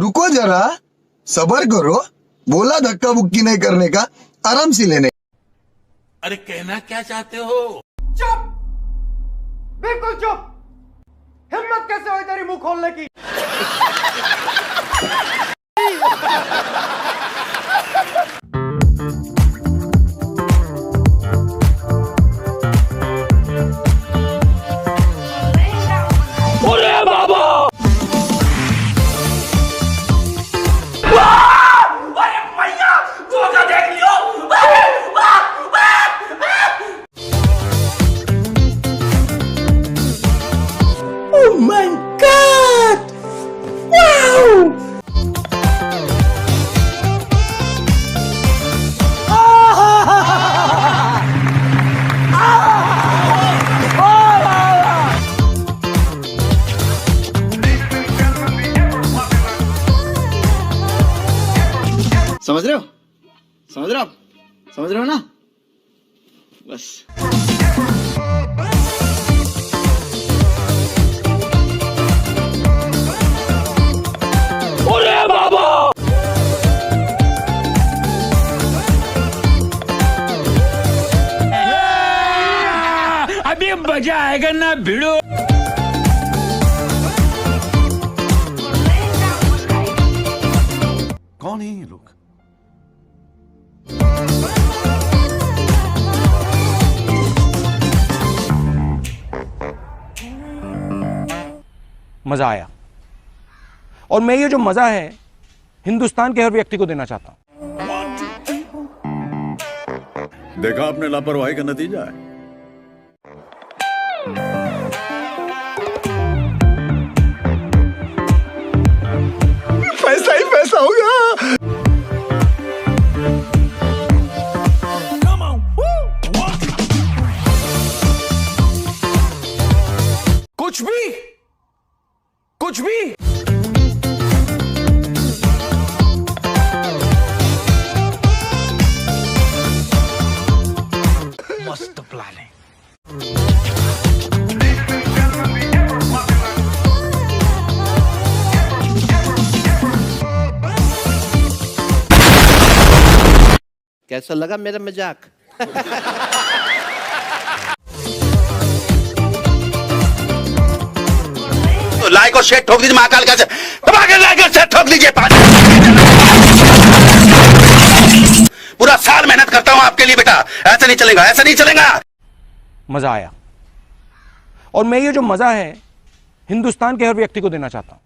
रुको जरा, सबर करो, बोला धक्का बुक्की नहीं करने का, आराम से लेने। अरे कहना क्या चाहते हो? चुप, बिल्कुल चुप। हिम्मत कैसे हुई तेरी मुंह खोलने की? अरे बाबा, अरे भैया तू तो देख लियो। Oh my God! Wow! समझ रहे हो? समझ रहे हो आप? समझ रहे हो ना? बस। अरे बाबा, अभी मजा आएगा ना भिड़ो। कौन है ये लोग? मजा आया, और मैं ये जो मजा है हिंदुस्तान के हर व्यक्ति को देना चाहता हूं। देखा आपने लापरवाही का नतीजा है। पैसा ही पैसा होगा। कुछ भी, कुछ भी। मस्त प्लान है। कैसा लगा मेरा मजाक? तो लाइक और शेयर ठोक दीजिए, महाकाल का दबाकर लाइक और शेयर ठोक दीजिए। पूरा साल मेहनत करता हूं आपके लिए बेटा, ऐसा नहीं चलेगा, ऐसा नहीं चलेगा। मजा आया, और मैं ये जो मजा है हिंदुस्तान के हर व्यक्ति को देना चाहता हूं।